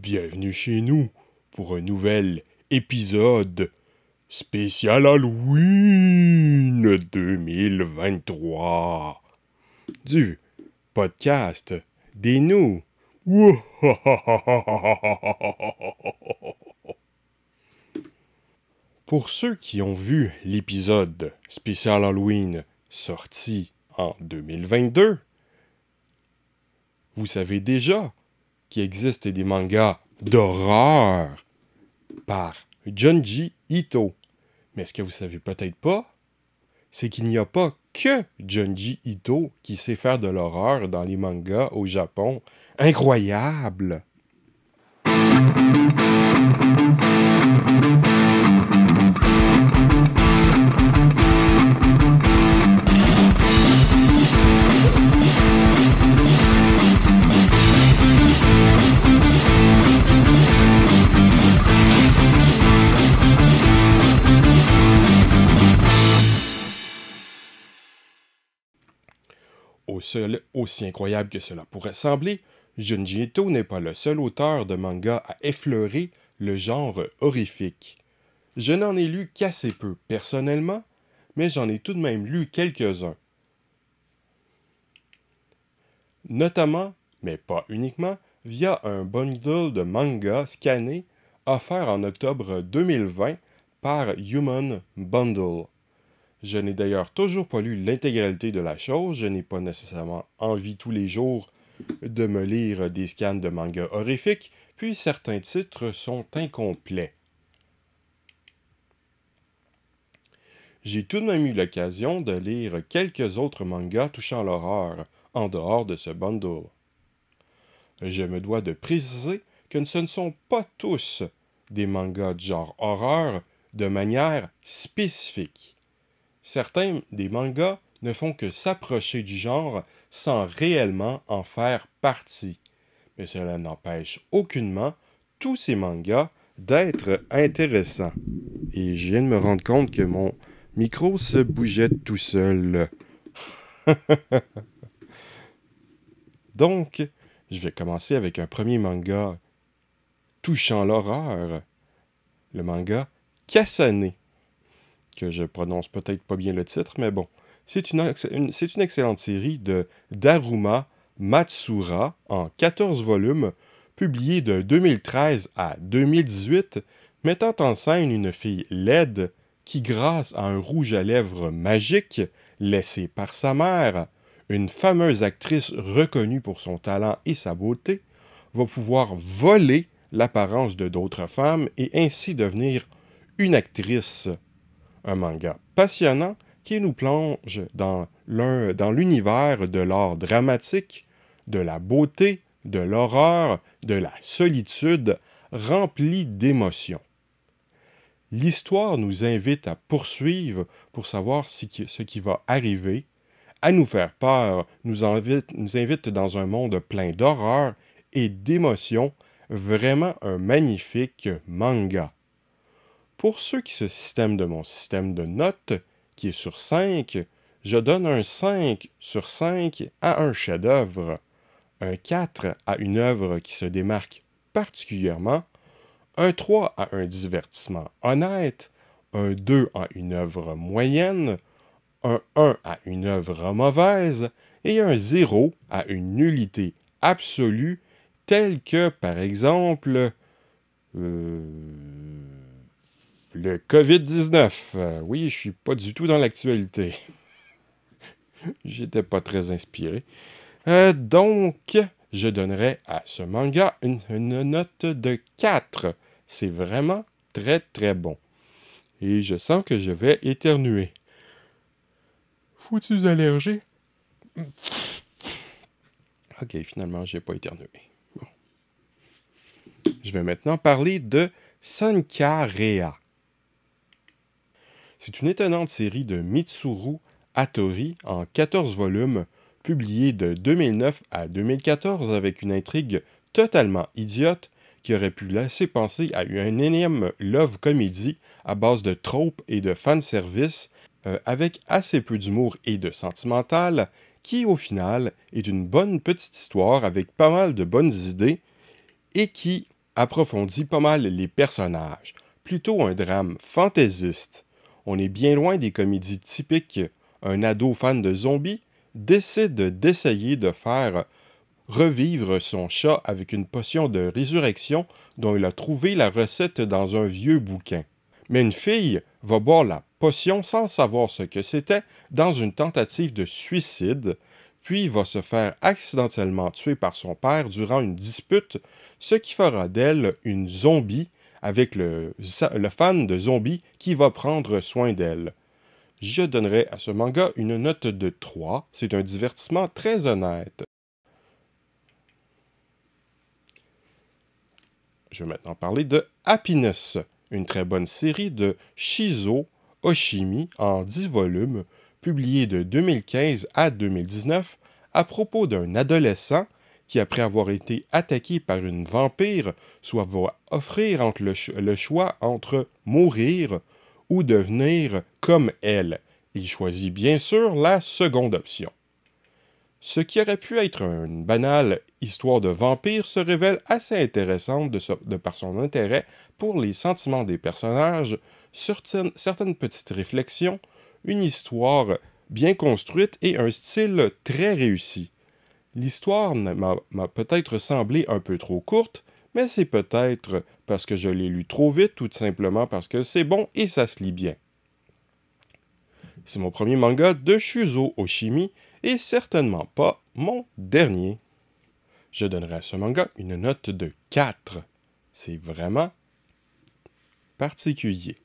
Bienvenue chez nous pour un nouvel épisode spécial Halloween 2023 du podcast des nous. Pour ceux qui ont vu l'épisode spécial Halloween sorti en 2022, vous savez déjà qu'il existe des mangas d'horreur par Junji Ito. Mais ce que vous savez peut-être pas, c'est qu'il n'y a pas que Junji Ito qui sait faire de l'horreur dans les mangas au Japon. Incroyable! Aussi incroyable que cela pourrait sembler, Junji Ito n'est pas le seul auteur de manga à effleurer le genre horrifique. Je n'en ai lu qu'assez peu personnellement, mais j'en ai tout de même lu quelques-uns. Notamment, mais pas uniquement, via un bundle de mangas scannés offert en octobre 2020 par Human Bundle. Je n'ai d'ailleurs toujours pas lu l'intégralité de la chose, je n'ai pas nécessairement envie tous les jours de me lire des scans de mangas horrifiques, puis certains titres sont incomplets. J'ai tout de même eu l'occasion de lire quelques autres mangas touchant l'horreur, en dehors de ce bundle. Je me dois de préciser que ce ne sont pas tous des mangas de genre horreur de manière spécifique. Certains des mangas ne font que s'approcher du genre sans réellement en faire partie. Mais cela n'empêche aucunement tous ces mangas d'être intéressants. Et je viens de me rendre compte que mon micro se bougeait tout seul. Donc, je vais commencer avec un premier manga touchant l'horreur. Le manga Kasane. Que je prononce peut-être pas bien le titre, mais bon. C'est une excellente série de Daruma Matsura en 14 volumes, publiée de 2013 à 2018, mettant en scène une fille laide qui, grâce à un rouge à lèvres magique laissé par sa mère, une fameuse actrice reconnue pour son talent et sa beauté, va pouvoir voler l'apparence de d'autres femmes et ainsi devenir une actrice. Un manga passionnant qui nous plonge dans l'univers de l'art dramatique, de la beauté, de l'horreur, de la solitude, rempli d'émotions. L'histoire nous invite à poursuivre pour savoir ce qui va arriver, à nous faire peur, nous invite dans un monde plein d'horreur et d'émotions, vraiment un magnifique manga. Pour ceux qui se systèment de mon système de notes, qui est sur 5, je donne un 5 sur 5 à un chef-d'œuvre, un 4 à une œuvre qui se démarque particulièrement, un 3 à un divertissement honnête, un 2 à une œuvre moyenne, un 1 à une œuvre mauvaise et un 0 à une nullité absolue, telle que, par exemple, le COVID-19. Oui, je suis pas du tout dans l'actualité. J'étais pas très inspiré. Donc, je donnerais à ce manga une note de 4. C'est vraiment très très bon. Et je sens que je vais éternuer. Foutus allergies? Ok, finalement, j'ai pas éternué. Bon. Je vais maintenant parler de Sankarea. C'est une étonnante série de Mitsuru Hattori en 14 volumes, publiée de 2009 à 2014 avec une intrigue totalement idiote qui aurait pu laisser penser à une énième love comédie à base de tropes et de fanservice, avec assez peu d'humour et de sentimental, qui au final est une bonne petite histoire avec pas mal de bonnes idées et qui approfondit pas mal les personnages. Plutôt un drame fantaisiste. On est bien loin des comédies typiques. Un ado fan de zombies décide d'essayer de faire revivre son chat avec une potion de résurrection dont il a trouvé la recette dans un vieux bouquin. Mais une fille va boire la potion sans savoir ce que c'était dans une tentative de suicide, puis va se faire accidentellement tuer par son père durant une dispute, ce qui fera d'elle une zombie avec le fan de zombies qui va prendre soin d'elle. Je donnerai à ce manga une note de 3. C'est un divertissement très honnête. Je vais maintenant parler de Happiness, une très bonne série de Shizo Oshimi en 10 volumes, publiée de 2015 à 2019, à propos d'un adolescent qui, après avoir été attaqué par une vampire, soit va offrir le choix entre mourir ou devenir comme elle. Il choisit bien sûr la seconde option. Ce qui aurait pu être une banale histoire de vampire se révèle assez intéressante de par son intérêt pour les sentiments des personnages, certaines petites réflexions, une histoire bien construite et un style très réussi. L'histoire m'a peut-être semblé un peu trop courte, mais c'est peut-être parce que je l'ai lu trop vite, tout simplement parce que c'est bon et ça se lit bien. C'est mon premier manga de Shuzo Oshimi, et certainement pas mon dernier. Je donnerai à ce manga une note de 4. C'est vraiment particulier.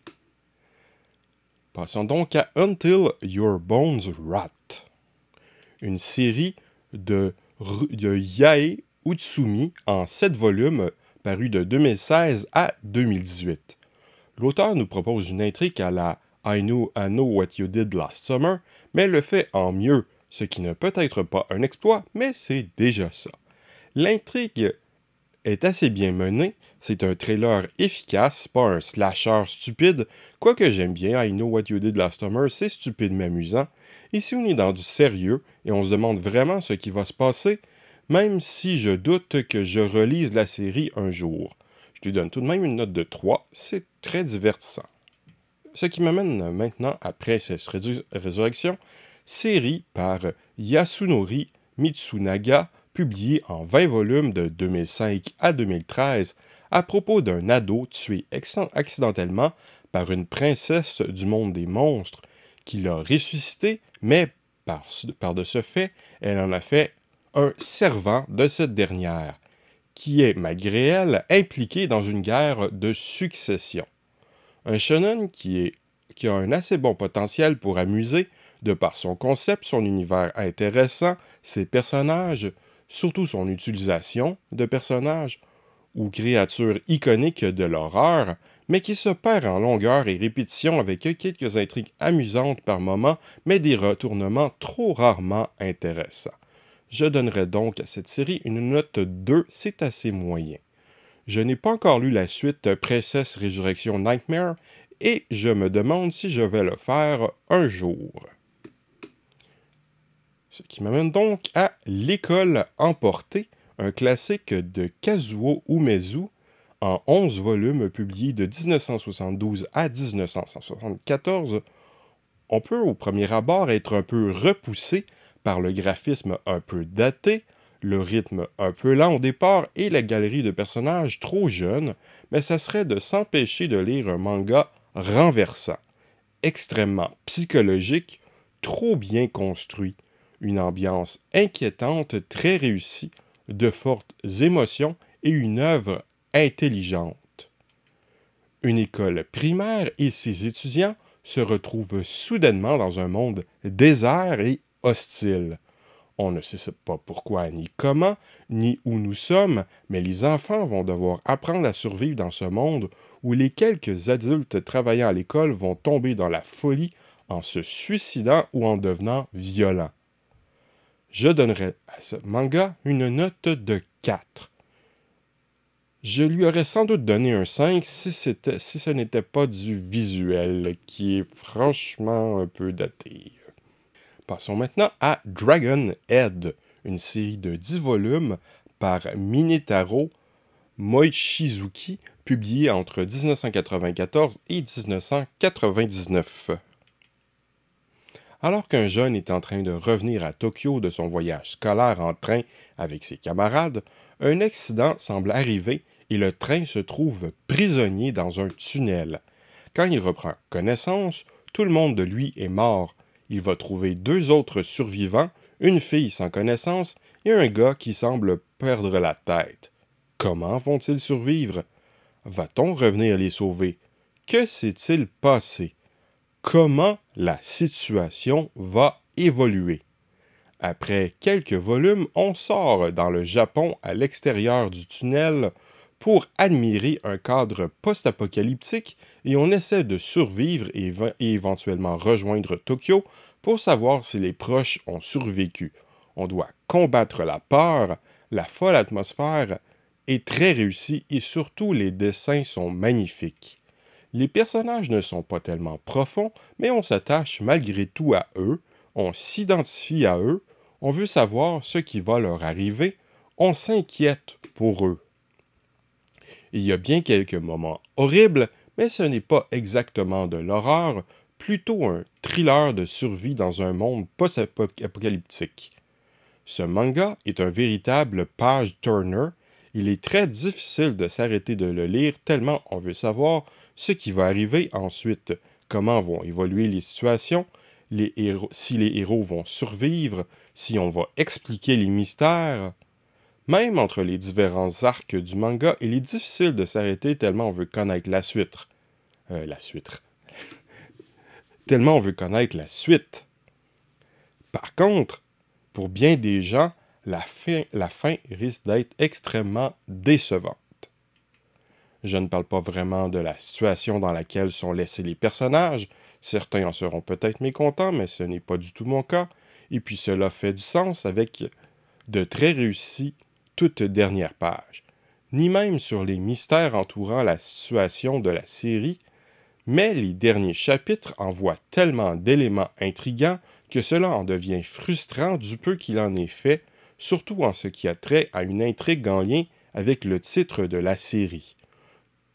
Passons donc à Until Your Bones Rot, une série de Yae Utsumi en 7 volumes parue de 2016 à 2018. L'auteur nous propose une intrigue à la I Know What You Did Last Summer, mais le fait en mieux, ce qui ne peut être pas un exploit, mais c'est déjà ça. L'intrigue est assez bien menée, c'est un thriller efficace, pas un slasher stupide, quoique j'aime bien I Know What You Did Last Summer, c'est stupide mais amusant. Ici on est dans du sérieux, et on se demande vraiment ce qui va se passer, même si je doute que je relise la série un jour. Je lui donne tout de même une note de 3, c'est très divertissant. Ce qui m'amène maintenant à Princess Résurrection, série par Yasunori Mitsunaga, publiée en 20 volumes de 2005 à 2013, à propos d'un ado tué accidentellement par une princesse du monde des monstres qui l'a ressuscité, mais par de ce fait, elle en a fait un servant de cette dernière, qui est, malgré elle, impliqué dans une guerre de succession. Un shonen qui a un assez bon potentiel pour amuser, de par son concept, son univers intéressant, ses personnages, surtout son utilisation de personnages ou créatures iconiques de l'horreur, mais qui se perd en longueur et répétition avec quelques intrigues amusantes par moments, mais des retournements trop rarement intéressants. Je donnerai donc à cette série une note 2, c'est assez moyen. Je n'ai pas encore lu la suite Princess Résurrection Nightmare et je me demande si je vais le faire un jour. Ce qui m'amène donc à L'école emportée, un classique de Kazuo Umezu en 11 volumes publiés de 1972 à 1974. On peut au premier abord être un peu repoussé par le graphisme un peu daté, le rythme un peu lent au départ et la galerie de personnages trop jeunes, mais ça serait de s'empêcher de lire un manga renversant, extrêmement psychologique, trop bien construit, une ambiance inquiétante très réussie, de fortes émotions et une œuvre intelligente. Une école primaire et ses étudiants se retrouvent soudainement dans un monde désert et hostile. On ne sait pas pourquoi ni comment, ni où nous sommes, mais les enfants vont devoir apprendre à survivre dans ce monde où les quelques adultes travaillant à l'école vont tomber dans la folie en se suicidant ou en devenant violents. Je donnerais à ce manga une note de 4. Je lui aurais sans doute donné un 5 si ce n'était pas du visuel, qui est franchement un peu daté. Passons maintenant à Dragon Head, une série de 10 volumes par Minetaro Mochizuki, publié entre 1994 et 1999. Alors qu'un jeune est en train de revenir à Tokyo de son voyage scolaire en train avec ses camarades, un accident semble arriver et le train se trouve prisonnier dans un tunnel. Quand il reprend connaissance, tout le monde de lui est mort. Il va trouver 2 autres survivants, une fille sans connaissance et un gars qui semble perdre la tête. Comment vont-ils survivre? Va-t-on revenir les sauver? Que s'est-il passé? Comment la situation va évoluer? Après quelques volumes, on sort dans le Japon à l'extérieur du tunnel pour admirer un cadre post-apocalyptique et on essaie de survivre et éventuellement rejoindre Tokyo pour savoir si les proches ont survécu. On doit combattre la peur, la folle atmosphère est très réussie et surtout les dessins sont magnifiques. Les personnages ne sont pas tellement profonds, mais on s'attache malgré tout à eux, on s'identifie à eux, on veut savoir ce qui va leur arriver, on s'inquiète pour eux. Il y a bien quelques moments horribles, mais ce n'est pas exactement de l'horreur, plutôt un thriller de survie dans un monde post-apocalyptique. Ce manga est un véritable page-turner. Il est très difficile de s'arrêter de le lire tellement on veut savoir ce qui va arriver ensuite, comment vont évoluer les situations, si les héros vont survivre, si on va expliquer les mystères. Même entre les différents arcs du manga, il est difficile de s'arrêter tellement on veut connaître la suite. Tellement on veut connaître la suite. Par contre, pour bien des gens, la fin risque d'être extrêmement décevante. Je ne parle pas vraiment de la situation dans laquelle sont laissés les personnages. Certains en seront peut-être mécontents, mais ce n'est pas du tout mon cas. Et puis cela fait du sens avec de très réussis toutes dernières pages. Ni même sur les mystères entourant la situation de la série, mais les derniers chapitres envoient tellement d'éléments intrigants que cela en devient frustrant du peu qu'il en est fait, surtout en ce qui a trait à une intrigue en lien avec le titre de la série.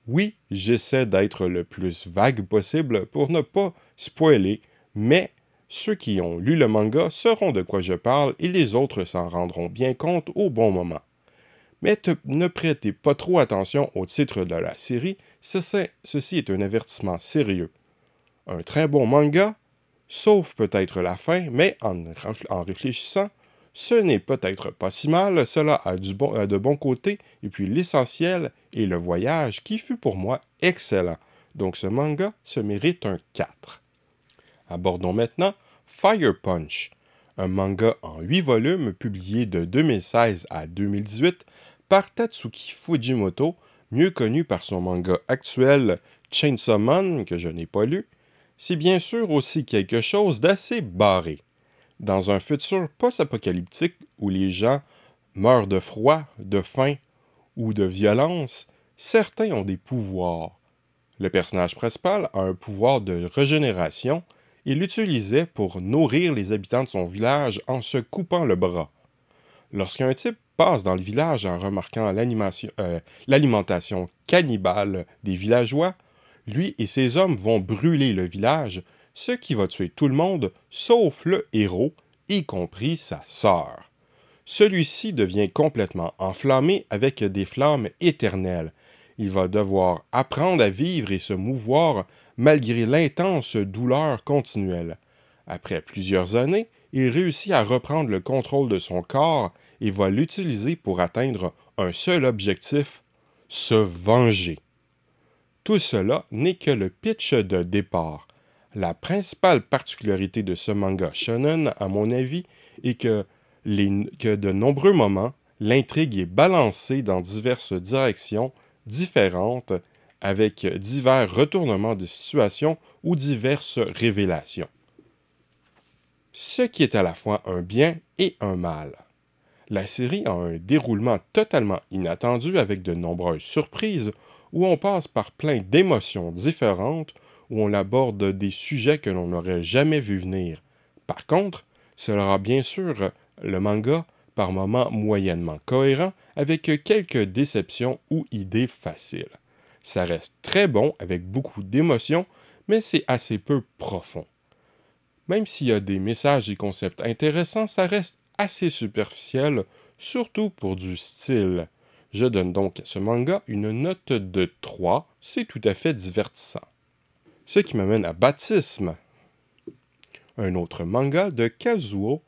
Oui, j'essaie d'être le plus vague possible pour ne pas spoiler, mais ceux qui ont lu le manga sauront de quoi je parle et les autres s'en rendront bien compte au bon moment. Mais ne prêtez pas trop attention au titre de la série, ceci est un avertissement sérieux. Un très bon manga, sauf peut-être la fin, mais en réfléchissant, ce n'est peut-être pas si mal, cela a de bons côtés, et puis l'essentiel est le voyage qui fut pour moi excellent. Donc ce manga se mérite un 4. Abordons maintenant Fire Punch, un manga en 8 volumes publié de 2016 à 2018 par Tatsuki Fujimoto, mieux connu par son manga actuel Chainsaw Man, que je n'ai pas lu. C'est bien sûr aussi quelque chose d'assez barré. Dans un futur post-apocalyptique où les gens meurent de froid, de faim ou de violence, certains ont des pouvoirs. Le personnage principal a un pouvoir de régénération et l'utilisait pour nourrir les habitants de son village en se coupant le bras. Lorsqu'un type passe dans le village en remarquant l'alimentation cannibale des villageois, lui et ses hommes vont brûler le village, ce qui va tuer tout le monde, sauf le héros, y compris sa sœur. Celui-ci devient complètement enflammé avec des flammes éternelles. Il va devoir apprendre à vivre et se mouvoir malgré l'intense douleur continuelle. Après plusieurs années, il réussit à reprendre le contrôle de son corps et va l'utiliser pour atteindre un seul objectif, se venger. Tout cela n'est que le pitch de départ. La principale particularité de ce manga shonen, à mon avis, est que de nombreux moments, l'intrigue est balancée dans diverses directions différentes avec divers retournements de situation ou diverses révélations. Ce qui est à la fois un bien et un mal. La série a un déroulement totalement inattendu avec de nombreuses surprises où on passe par plein d'émotions différentes, où on aborde des sujets que l'on n'aurait jamais vu venir. Par contre, cela rend bien sûr le manga par moments moyennement cohérent, avec quelques déceptions ou idées faciles. Ça reste très bon avec beaucoup d'émotions, mais c'est assez peu profond. Même s'il y a des messages et concepts intéressants, ça reste assez superficiel, surtout pour du style. Je donne donc à ce manga une note de 3, c'est tout à fait divertissant. Ce qui m'amène à Baptisme, un autre manga de Kazuo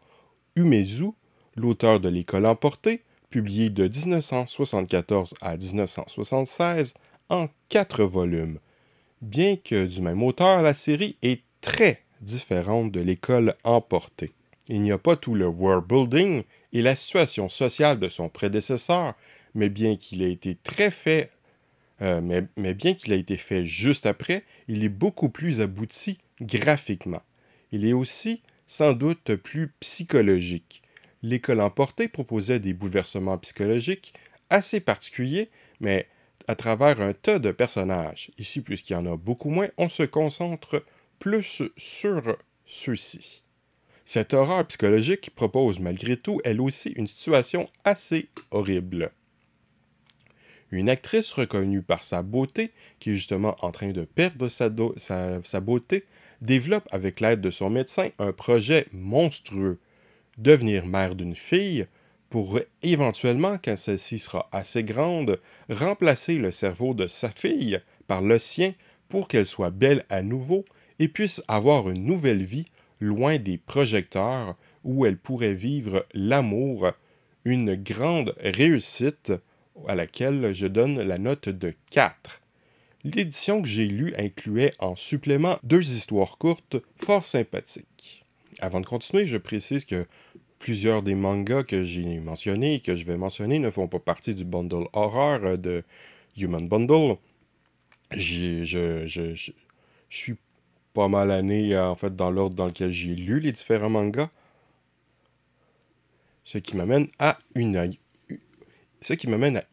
Umezu, l'auteur de L'École emportée, publié de 1974 à 1976 en 4 volumes. Bien que du même auteur, la série est très différente de L'École emportée. Il n'y a pas tout le world building et la situation sociale de son prédécesseur, mais bien qu'il ait été bien qu'il ait été fait juste après, il est beaucoup plus abouti graphiquement. Il est aussi sans doute plus psychologique. L'École emportée proposait des bouleversements psychologiques assez particuliers, mais à travers un tas de personnages. Ici, puisqu'il y en a beaucoup moins, on se concentre plus sur ceux-ci. Cette horreur psychologique propose malgré tout, elle aussi, une situation assez horrible. Une actrice reconnue par sa beauté, qui est justement en train de perdre sa beauté, développe avec l'aide de son médecin un projet monstrueux, devenir mère d'une fille, pour éventuellement, quand celle-ci sera assez grande, remplacer le cerveau de sa fille par le sien pour qu'elle soit belle à nouveau et puisse avoir une nouvelle vie loin des projecteurs où elle pourrait vivre l'amour, une grande réussite à laquelle je donne la note de 4. L'édition que j'ai lue incluait en supplément 2 histoires courtes fort sympathiques. Avant de continuer, je précise que plusieurs des mangas que j'ai mentionnés et que je vais mentionner ne font pas partie du bundle horreur de Human Bundle. Je suis pas mal année, en fait, dans l'ordre dans lequel j'ai lu les différents mangas. Ce qui m'amène à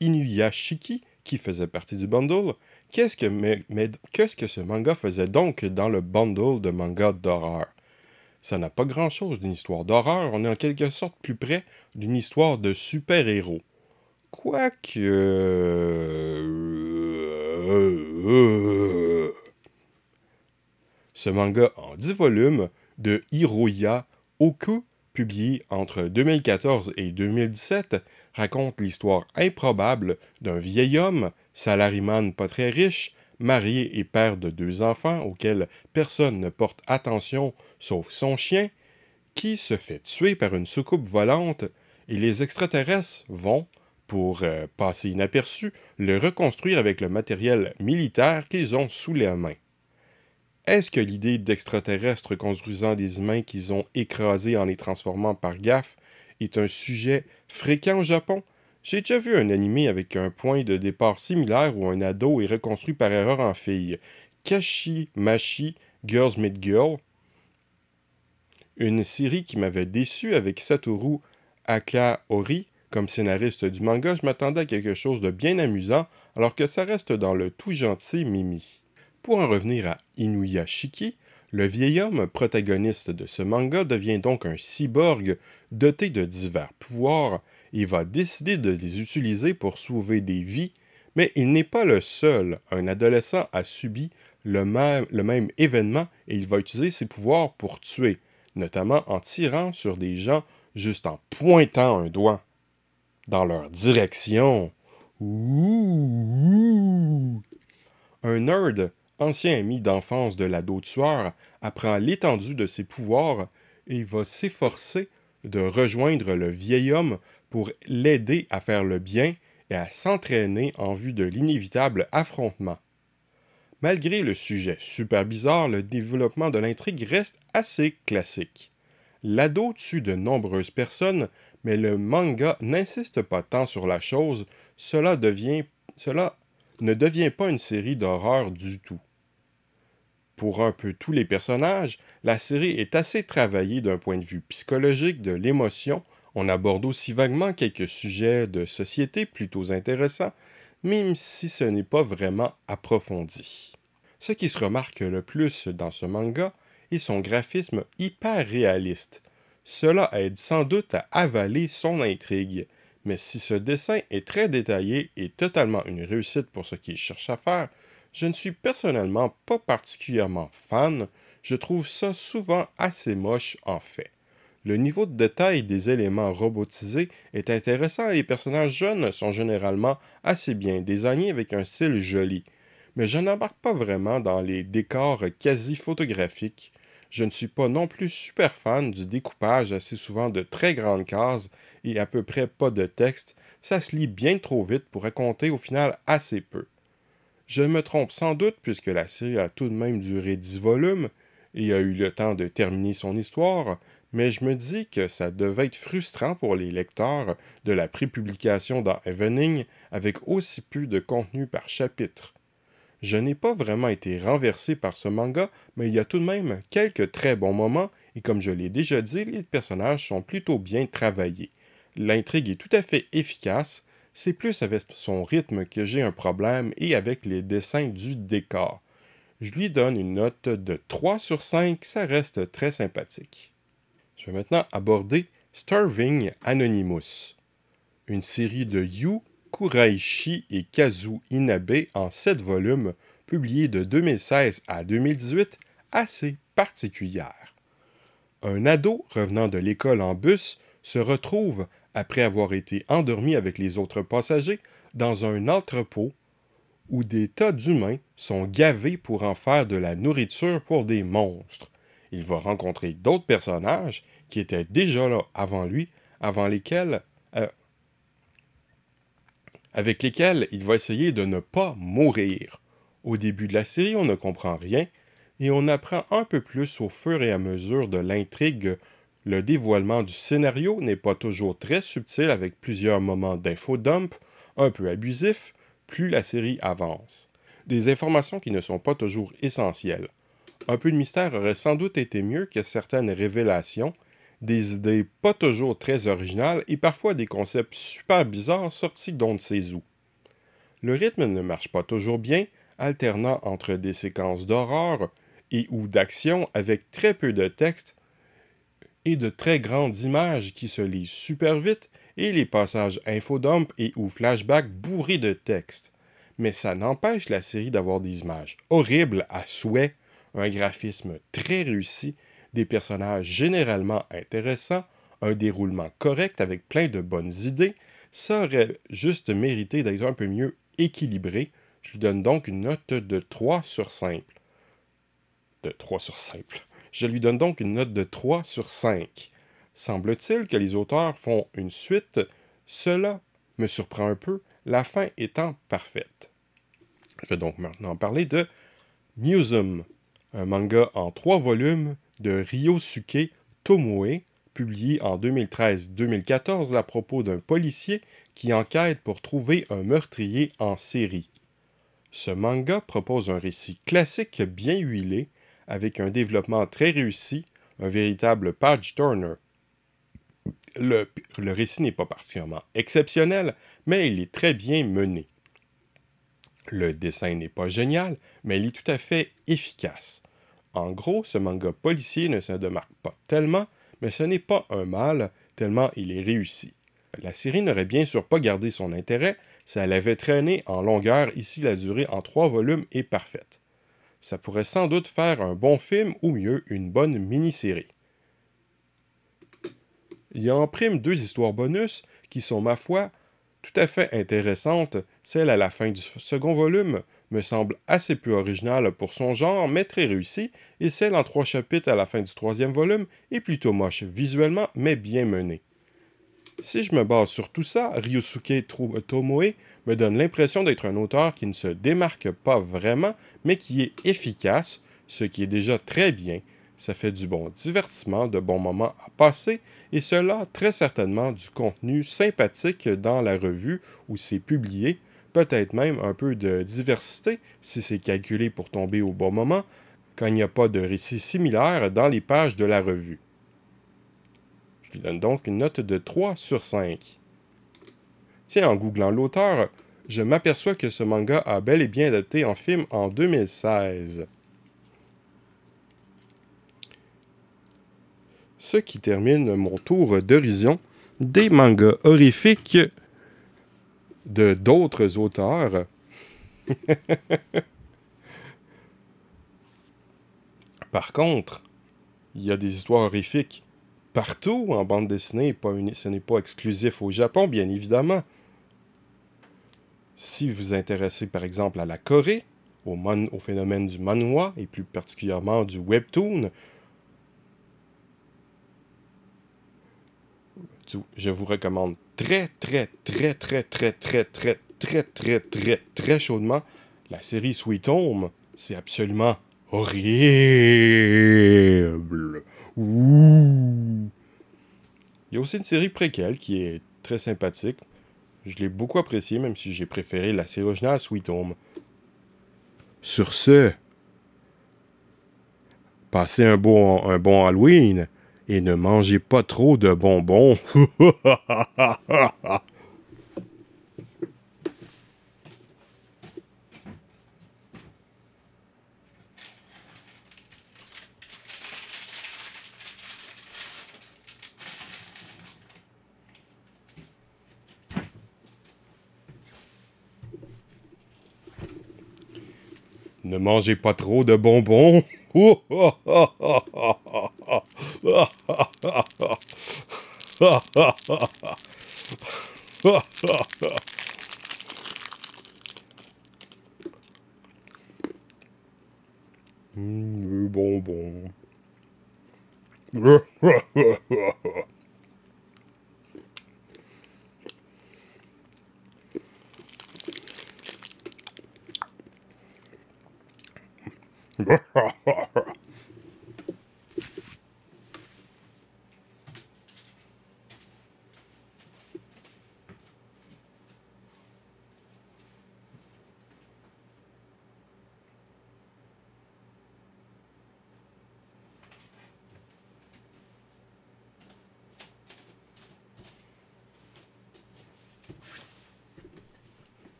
Inuyashiki, qui faisait partie du bundle. Qu'est-ce que ce manga faisait donc dans le bundle de mangas d'horreur? Ça n'a pas grand-chose d'une histoire d'horreur, on est en quelque sorte plus près d'une histoire de super-héros. Quoique... Ce manga en 10 volumes de Hiroya Oku, publié entre 2014 et 2017, raconte l'histoire improbable d'un vieil homme, salariman pas très riche, marié et père de 2 enfants auxquels personne ne porte attention sauf son chien, qui se fait tuer par une soucoupe volante et les extraterrestres vont, pour passer inaperçus, le reconstruire avec le matériel militaire qu'ils ont sous les mains. Est-ce que l'idée d'extraterrestres construisant des humains qu'ils ont écrasés en les transformant par gaffe est un sujet fréquent au Japon? J'ai déjà vu un animé avec un point de départ similaire où un ado est reconstruit par erreur en fille. Kashimashi Girls Meet Girl, une série qui m'avait déçu avec Satoru Akaori comme scénariste du manga. Je m'attendais à quelque chose de bien amusant, alors que ça reste dans le tout gentil Mimi. Pour en revenir à Inuyashiki, le vieil homme protagoniste de ce manga devient donc un cyborg doté de divers pouvoirs et va décider de les utiliser pour sauver des vies, mais il n'est pas le seul. Un adolescent a subi le même événement et il va utiliser ses pouvoirs pour tuer, notamment en tirant sur des gens juste en pointant un doigt dans leur direction. Ouh! Un nerd, ancien ami d'enfance de l'ado tueur, apprend l'étendue de ses pouvoirs et va s'efforcer de rejoindre le vieil homme pour l'aider à faire le bien et à s'entraîner en vue de l'inévitable affrontement. Malgré le sujet super bizarre, le développement de l'intrigue reste assez classique. L'ado tue de nombreuses personnes, mais le manga n'insiste pas tant sur la chose, cela ne devient pas une série d'horreur du tout. Pour un peu tous les personnages, la série est assez travaillée d'un point de vue psychologique de l'émotion. On aborde aussi vaguement quelques sujets de société plutôt intéressants, même si ce n'est pas vraiment approfondi. Ce qui se remarque le plus dans ce manga est son graphisme hyper réaliste. Cela aide sans doute à avaler son intrigue, mais si ce dessin est très détaillé et totalement une réussite pour ce qu'il cherche à faire, je ne suis personnellement pas particulièrement fan, je trouve ça souvent assez moche en fait. Le niveau de détail des éléments robotisés est intéressant et les personnages jeunes sont généralement assez bien désignés avec un style joli. Mais je n'embarque pas vraiment dans les décors quasi photographiques. Je ne suis pas non plus super fan du découpage assez souvent de très grandes cases et à peu près pas de texte. Ça se lit bien trop vite pour raconter au final assez peu. Je me trompe sans doute puisque la série a tout de même duré 10 volumes et a eu le temps de terminer son histoire, mais je me dis que ça devait être frustrant pour les lecteurs de la prépublication dans Evening avec aussi peu de contenu par chapitre. Je n'ai pas vraiment été renversé par ce manga, mais il y a tout de même quelques très bons moments et comme je l'ai déjà dit, les personnages sont plutôt bien travaillés. L'intrigue est tout à fait efficace, c'est plus avec son rythme que j'ai un problème et avec les dessins du décor. Je lui donne une note de 3 sur 5, ça reste très sympathique. Je vais maintenant aborder Starving Anonymous, une série de Yu Kuraishi et Kazu Inabe en 7 volumes, publiée de 2016 à 2018, assez particulière. Un ado revenant de l'école en bus se retrouve, après avoir été endormi avec les autres passagers, dans un entrepôt où des tas d'humains sont gavés pour en faire de la nourriture pour des monstres. Il va rencontrer d'autres personnages qui étaient déjà là avant lui, avec lesquels il va essayer de ne pas mourir. Au début de la série, on ne comprend rien, et on apprend un peu plus au fur et à mesure de l'intrigue. Le dévoilement du scénario n'est pas toujours très subtil avec plusieurs moments d'infodump, un peu abusifs, plus la série avance. Des informations qui ne sont pas toujours essentielles. Un peu de mystère aurait sans doute été mieux que certaines révélations, des idées pas toujours très originales et parfois des concepts super bizarres sortis d'on ne sait où. Le rythme ne marche pas toujours bien, alternant entre des séquences d'horreur et ou d'action avec très peu de texte et de très grandes images qui se lisent super vite et les passages infodump et ou flashback bourrés de texte. Mais ça n'empêche la série d'avoir des images horribles à souhait, un graphisme très réussi, des personnages généralement intéressants, un déroulement correct avec plein de bonnes idées, ça aurait juste mérité d'être un peu mieux équilibré. Je lui donne donc une note de 3 sur 5. De 3 sur 5. Je lui donne donc une note de 3 sur 5. Semble-t-il que les auteurs font une suite, cela me surprend un peu, la fin étant parfaite. Je vais donc maintenant parler de Museum, un manga en 3 volumes de Ryosuke Tomoe, publié en 2013-2014 à propos d'un policier qui enquête pour trouver un meurtrier en série. Ce manga propose un récit classique bien huilé, avec un développement très réussi, un véritable page-turner. Le récit n'est pas particulièrement exceptionnel, mais il est très bien mené. Le dessin n'est pas génial, mais il est tout à fait efficace. En gros, ce manga policier ne se démarque pas tellement, mais ce n'est pas un mal, tellement il est réussi. La série n'aurait bien sûr pas gardé son intérêt si elle avait traîné en longueur, ici la durée en 3 volumes est parfaite. Ça pourrait sans doute faire un bon film ou mieux une bonne mini-série. Il y a en prime 2 histoires bonus qui sont, ma foi, tout à fait intéressantes. Celle à la fin du second volume me semble assez peu originale pour son genre, mais très réussie, et celle en 3 chapitres à la fin du 3e volume est plutôt moche visuellement, mais bien menée. Si je me base sur tout ça, Ryosuke Tomoe me donne l'impression d'être un auteur qui ne se démarque pas vraiment, mais qui est efficace, ce qui est déjà très bien. Ça fait du bon divertissement, de bons moments à passer, et cela très certainement du contenu sympathique dans la revue où c'est publié, peut-être même un peu de diversité si c'est calculé pour tomber au bon moment, quand il n'y a pas de récit similaire dans les pages de la revue. Je lui donne donc une note de 3 sur 5. Tiens, en googlant l'auteur, je m'aperçois que ce manga a bel et bien adapté en film en 2016. ce qui termine mon tour d'horizon des mangas horrifiques de d'autres auteurs. Par contre, il y a des histoires horrifiques partout en bande dessinée. Ce n'est pas exclusif au Japon, bien évidemment. Si vous vous intéressez par exemple à la Corée, au phénomène du manhwa et plus particulièrement du webtoon, je vous recommande très chaudement la série Sweet Home. C'est absolument horrible. Ouh. Il y a aussi une série préquelle qui est très sympathique. Je l'ai beaucoup appréciée, même si j'ai préféré la série originale Sweet Home. Sur ce, passez un bon Halloween et ne mangez pas trop de bonbons. Ne mangez pas trop de bonbons. Le bonbon.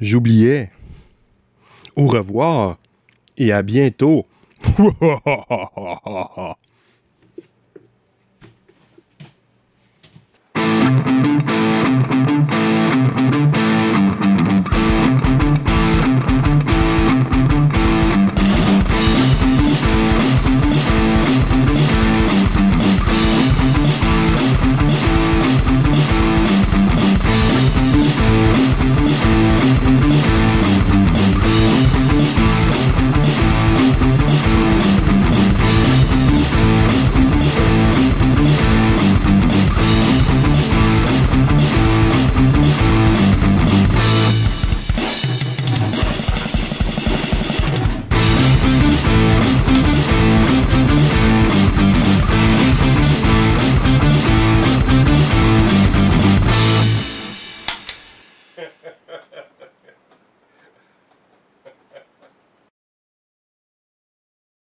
J'oubliais. Au revoir et à bientôt.